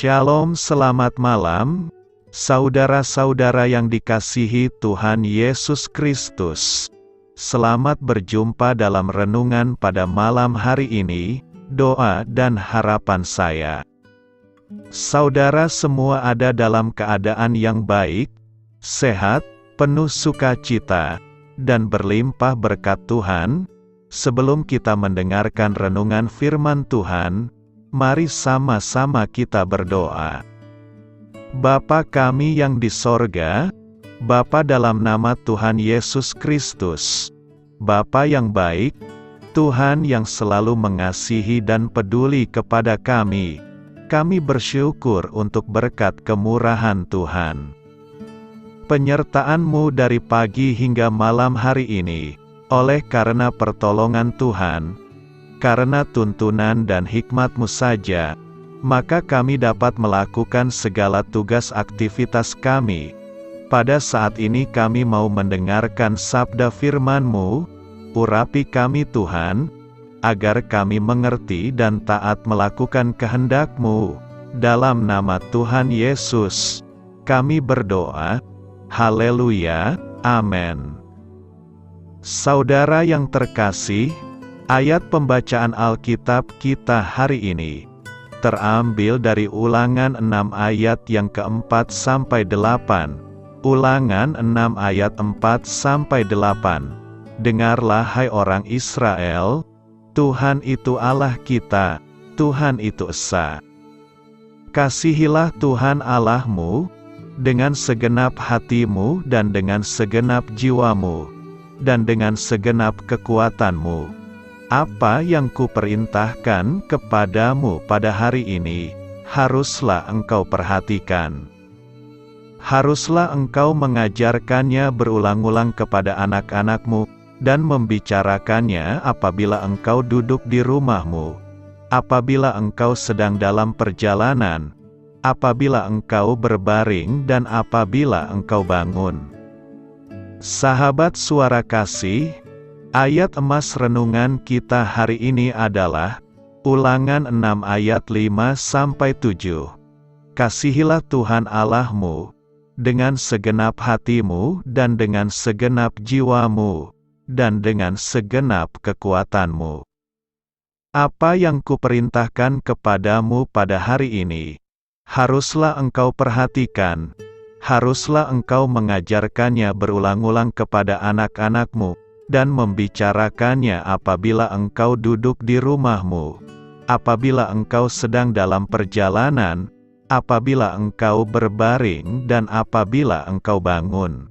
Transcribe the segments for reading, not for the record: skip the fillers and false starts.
Shalom, selamat malam, saudara-saudara yang dikasihi Tuhan Yesus Kristus. Selamat berjumpa dalam renungan pada malam hari ini. Doa dan harapan saya, saudara semua ada dalam keadaan yang baik, sehat, penuh sukacita, dan berlimpah berkat Tuhan. Sebelum kita mendengarkan renungan firman Tuhan, mari sama-sama kita berdoa. Bapa kami yang di sorga, Bapa dalam nama Tuhan Yesus Kristus, Bapa yang baik, Tuhan yang selalu mengasihi dan peduli kepada kami bersyukur untuk berkat kemurahan Tuhan. Penyertaan-Mu dari pagi hingga malam hari ini, oleh karena pertolongan Tuhan, karena tuntunan dan hikmat-Mu saja, maka kami dapat melakukan segala tugas aktivitas kami. Pada saat ini kami mau mendengarkan sabda firman-Mu, urapi kami Tuhan, agar kami mengerti dan taat melakukan kehendak-Mu. Dalam nama Tuhan Yesus, kami berdoa. Haleluya, amin. Saudara yang terkasih, ayat pembacaan Alkitab kita hari ini terambil dari Ulangan 6 ayat yang keempat sampai 8. Ulangan 6 ayat 4-8. Dengarlah hai orang Israel, Tuhan itu Allah kita, Tuhan itu esa. Kasihilah Tuhan Allahmu dengan segenap hatimu dan dengan segenap jiwamu dan dengan segenap kekuatanmu. Apa yang kuperintahkan kepadamu pada hari ini, haruslah engkau perhatikan. Haruslah engkau mengajarkannya berulang-ulang kepada anak-anakmu, dan membicarakannya apabila engkau duduk di rumahmu, apabila engkau sedang dalam perjalanan, apabila engkau berbaring dan apabila engkau bangun. Sahabat suara kasih, ayat emas renungan kita hari ini adalah Ulangan 6 ayat 5-7. Kasihilah Tuhan Allahmu dengan segenap hatimu dan dengan segenap jiwamu dan dengan segenap kekuatanmu. Apa yang kuperintahkan kepadamu pada hari ini, haruslah engkau perhatikan. Haruslah engkau mengajarkannya berulang-ulang kepada anak-anakmu, dan membicarakannya apabila engkau duduk di rumahmu, apabila engkau sedang dalam perjalanan, apabila engkau berbaring dan apabila engkau bangun.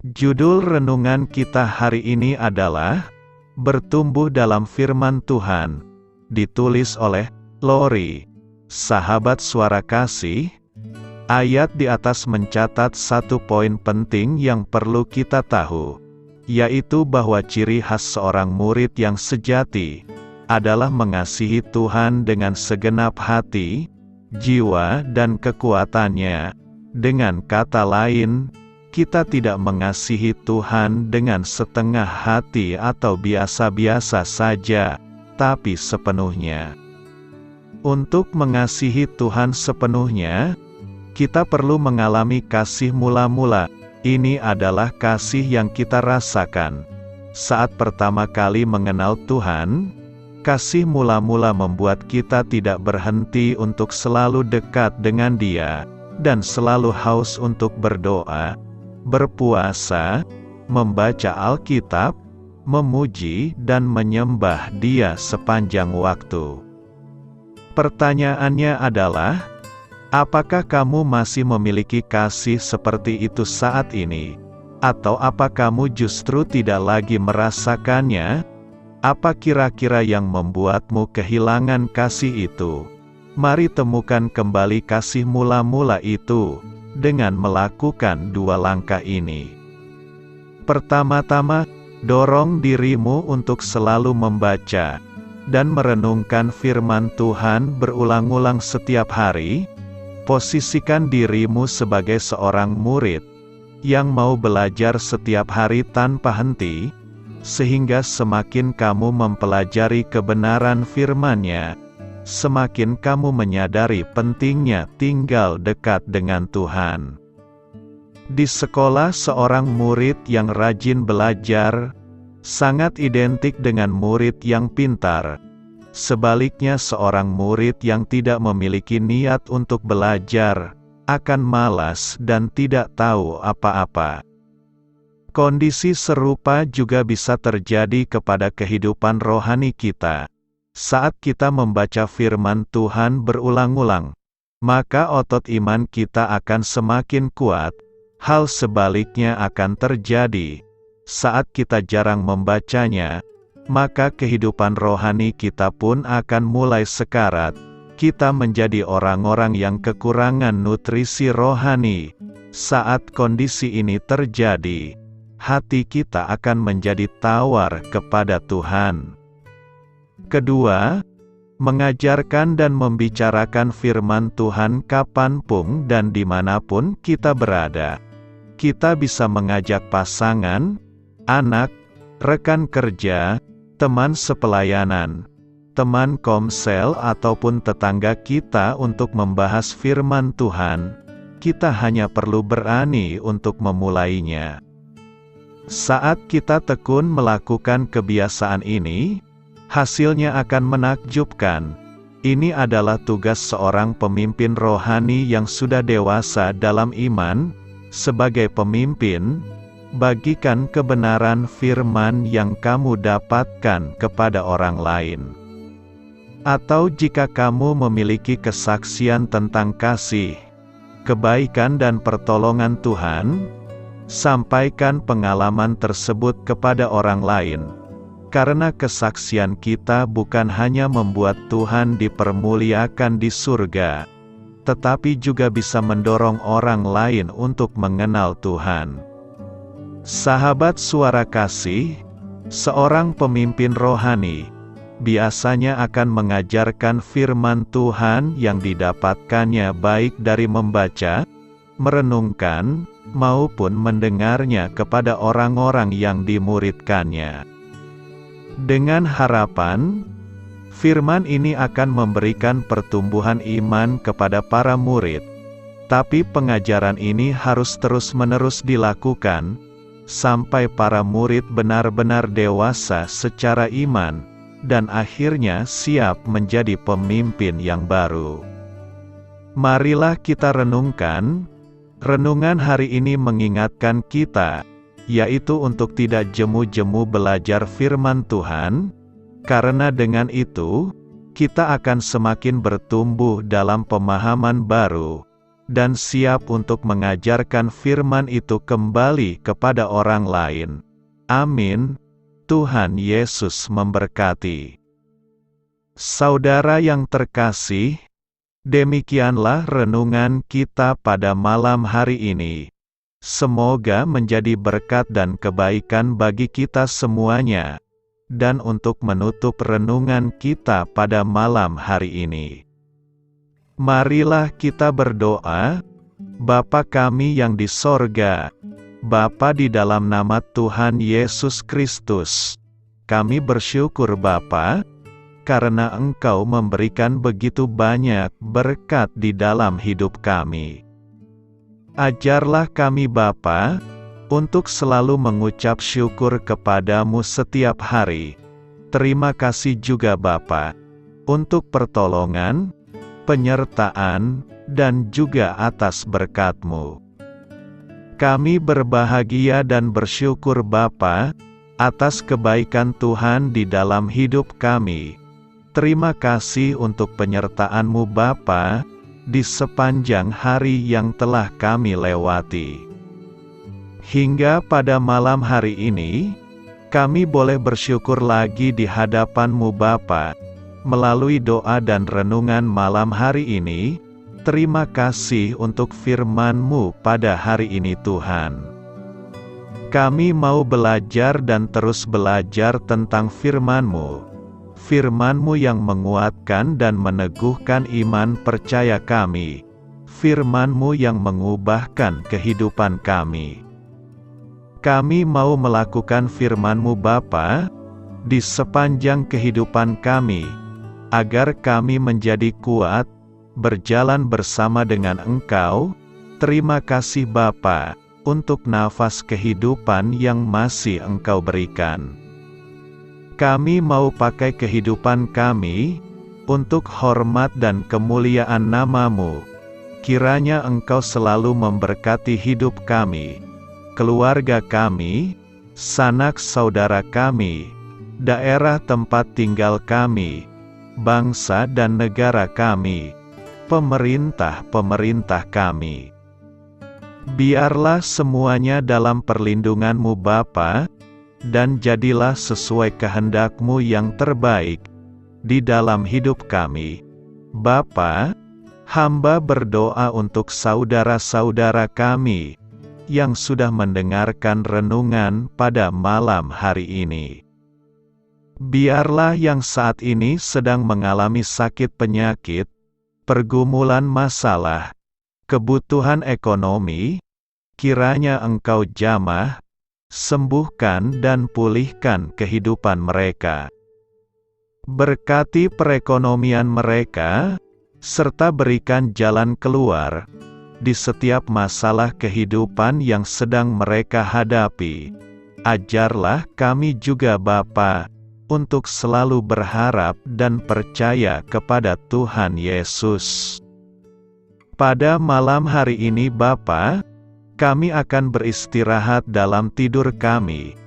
Judul renungan kita hari ini adalah Bertumbuh dalam Firman Tuhan, ditulis oleh Lori. Sahabat suara kasih, ayat di atas mencatat satu poin penting yang perlu kita tahu, yaitu bahwa ciri khas seorang murid yang sejati adalah mengasihi Tuhan dengan segenap hati, jiwa dan kekuatannya. Dengan kata lain, kita tidak mengasihi Tuhan dengan setengah hati atau biasa-biasa saja, tapi sepenuhnya. Untuk mengasihi Tuhan sepenuhnya, kita perlu mengalami kasih mula-mula. Ini adalah kasih yang kita rasakan saat pertama kali mengenal Tuhan. Kasih mula-mula membuat kita tidak berhenti untuk selalu dekat dengan Dia, dan selalu haus untuk berdoa, berpuasa, membaca Alkitab, memuji dan menyembah Dia sepanjang waktu. Pertanyaannya adalah, apakah kamu masih memiliki kasih seperti itu saat ini? Atau apa kamu justru tidak lagi merasakannya? Apa kira-kira yang membuatmu kehilangan kasih itu? Mari temukan kembali kasih mula-mula itu dengan melakukan dua langkah ini. Pertama-tama, dorong dirimu untuk selalu membaca dan merenungkan firman Tuhan berulang-ulang setiap hari. Posisikan dirimu sebagai seorang murid yang mau belajar setiap hari tanpa henti, sehingga semakin kamu mempelajari kebenaran firman-Nya, semakin kamu menyadari pentingnya tinggal dekat dengan Tuhan. Di sekolah, seorang murid yang rajin belajar sangat identik dengan murid yang pintar. Sebaliknya, seorang murid yang tidak memiliki niat untuk belajar akan malas dan tidak tahu apa-apa. Kondisi serupa juga bisa terjadi kepada kehidupan rohani kita. Saat kita membaca firman Tuhan berulang-ulang, maka otot iman kita akan semakin kuat. Hal sebaliknya akan terjadi saat kita jarang membacanya, maka kehidupan rohani kita pun akan mulai sekarat. Kita menjadi orang-orang yang kekurangan nutrisi rohani. Saat kondisi ini terjadi, hati kita akan menjadi tawar kepada Tuhan. Kedua, mengajarkan dan membicarakan firman Tuhan kapanpun dan dimanapun kita berada. Kita bisa mengajak pasangan, anak, rekan kerja, teman sepelayanan, teman komsel ataupun tetangga kita untuk membahas firman Tuhan. Kita hanya perlu berani untuk memulainya. Saat kita tekun melakukan kebiasaan ini, hasilnya akan menakjubkan. Ini adalah tugas seorang pemimpin rohani yang sudah dewasa dalam iman. Sebagai pemimpin, bagikan kebenaran firman yang kamu dapatkan kepada orang lain. Atau jika kamu memiliki kesaksian tentang kasih, kebaikan dan pertolongan Tuhan, sampaikan pengalaman tersebut kepada orang lain. Karena kesaksian kita bukan hanya membuat Tuhan dipermuliakan di surga, tetapi juga bisa mendorong orang lain untuk mengenal Tuhan. Sahabat Suara Kasih, seorang pemimpin rohani biasanya akan mengajarkan firman Tuhan yang didapatkannya baik dari membaca, merenungkan, maupun mendengarnya kepada orang-orang yang dimuridkannya. Dengan harapan, firman ini akan memberikan pertumbuhan iman kepada para murid. Tapi pengajaran ini harus terus-menerus dilakukan, sampai para murid benar-benar dewasa secara iman, dan akhirnya siap menjadi pemimpin yang baru. Marilah kita renungkan. Renungan hari ini mengingatkan kita, yaitu untuk tidak jemu-jemu belajar firman Tuhan, karena dengan itu, kita akan semakin bertumbuh dalam pemahaman baru, dan siap untuk mengajarkan firman itu kembali kepada orang lain. Amin. Tuhan Yesus memberkati. Saudara yang terkasih, demikianlah renungan kita pada malam hari ini. Semoga menjadi berkat dan kebaikan bagi kita semuanya. Dan untuk menutup renungan kita pada malam hari ini, marilah kita berdoa. Bapa kami yang di sorga, Bapa, di dalam nama Tuhan Yesus Kristus, kami bersyukur Bapa, karena Engkau memberikan begitu banyak berkat di dalam hidup kami. Ajarlah kami Bapa, untuk selalu mengucap syukur kepadamu setiap hari. Terima kasih juga Bapa, untuk pertolongan, penyertaan, dan juga atas berkat-Mu. Kami berbahagia dan bersyukur Bapa, atas kebaikan Tuhan di dalam hidup kami. Terima kasih untuk penyertaan-Mu Bapa, di sepanjang hari yang telah kami lewati. Hingga pada malam hari ini, kami boleh bersyukur lagi di hadapan-Mu Bapa. Melalui doa dan renungan malam hari ini, terima kasih untuk firman-Mu pada hari ini Tuhan. Kami mau belajar dan terus belajar tentang firman-Mu. Firman-Mu yang menguatkan dan meneguhkan iman percaya kami. Firman-Mu yang mengubahkan kehidupan kami. Kami mau melakukan firman-Mu Bapa, di sepanjang kehidupan kami. agar kami menjadi kuat, berjalan bersama dengan Engkau. Terima kasih Bapa, untuk nafas kehidupan yang masih Engkau berikan. Kami mau pakai kehidupan kami, untuk hormat dan kemuliaan nama-Mu. Kiranya Engkau selalu memberkati hidup kami, keluarga kami, sanak saudara kami, daerah tempat tinggal kami, bangsa dan negara kami, pemerintah-pemerintah kami. Biarlah semuanya dalam perlindungan-Mu Bapa, dan jadilah sesuai kehendak-Mu yang terbaik di dalam hidup kami. Bapa, hamba berdoa untuk saudara-saudara kami yang sudah mendengarkan renungan pada malam hari ini. Biarlah yang saat ini sedang mengalami sakit penyakit, pergumulan masalah, kebutuhan ekonomi, kiranya Engkau jamah, sembuhkan dan pulihkan kehidupan mereka. Berkati perekonomian mereka, serta berikan jalan keluar di setiap masalah kehidupan yang sedang mereka hadapi. Ajarlah kami juga Bapa, untuk selalu berharap dan percaya kepada Tuhan Yesus. Pada malam hari ini Bapa, kami akan beristirahat dalam tidur kami.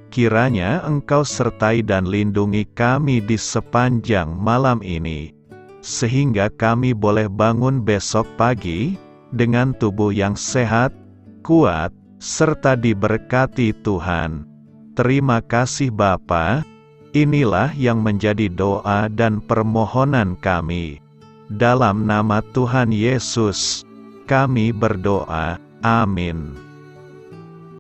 Kiranya Engkau sertai dan lindungi kami di sepanjang malam ini, sehingga kami boleh bangun besok pagi dengan tubuh yang sehat, kuat, serta diberkati Tuhan. Terima kasih Bapa. Inilah yang menjadi doa dan permohonan kami. Dalam nama Tuhan Yesus, kami berdoa. Amin.